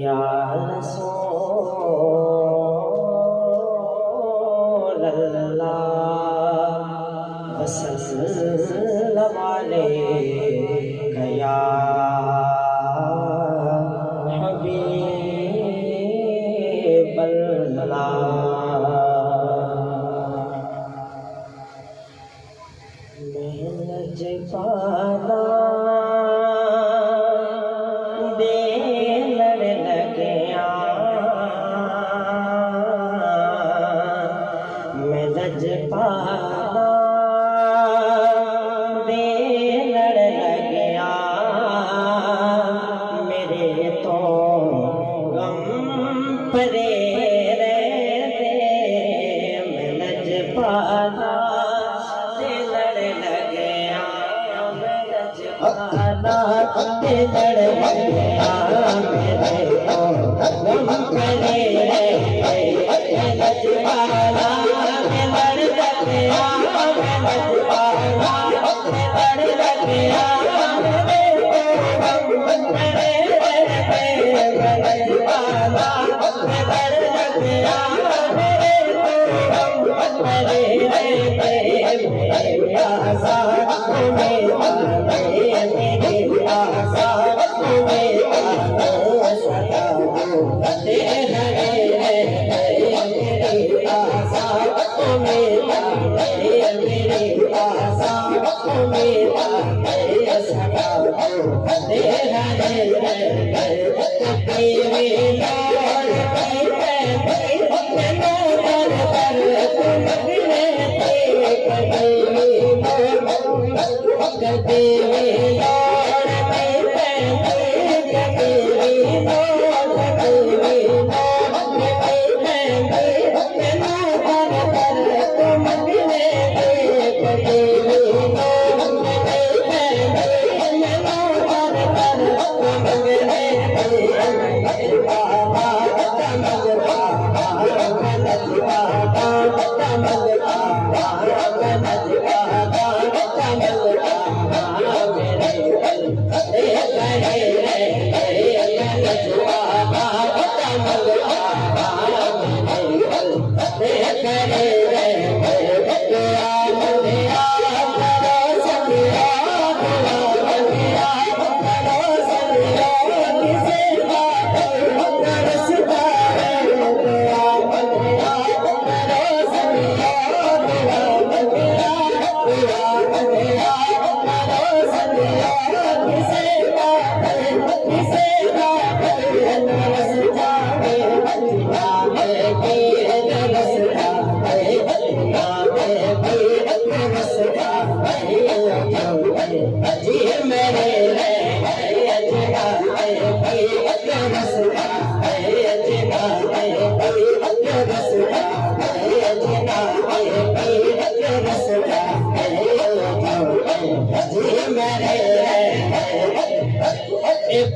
या रसूल अल्लाह वसल्लम अलैका या हबीब अल्लाह। महनज पाना दे लड़ लगिया मैं लज पाना दे लड़ लगिया मेरे तो गम परे रहते मैं लज पाना दे लड़ लगिया मैं लज पाना दे लड़ लगिया मेरे तो गम परे रहते मैं लज पाना दे लड़ लगिया मैं लज पाना दे लड़ लगिया मेरे तो गम परे रहते मैं लज पाना दे लड़ लगिया मेरे तो गम परे रहते मेरी आशा तुम्हें मेरी आशा तुम्हें सदा दे हरे मेरी आशा तुम्हें मेरी आशा तुम्हें सदा दे हरे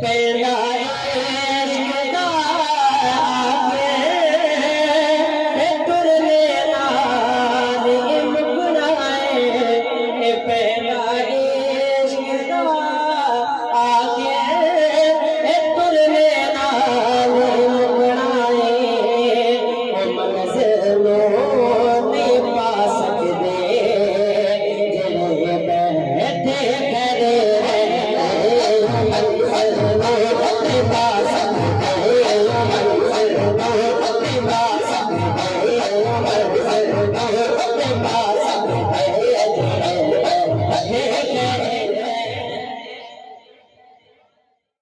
तेरी लाल Bye.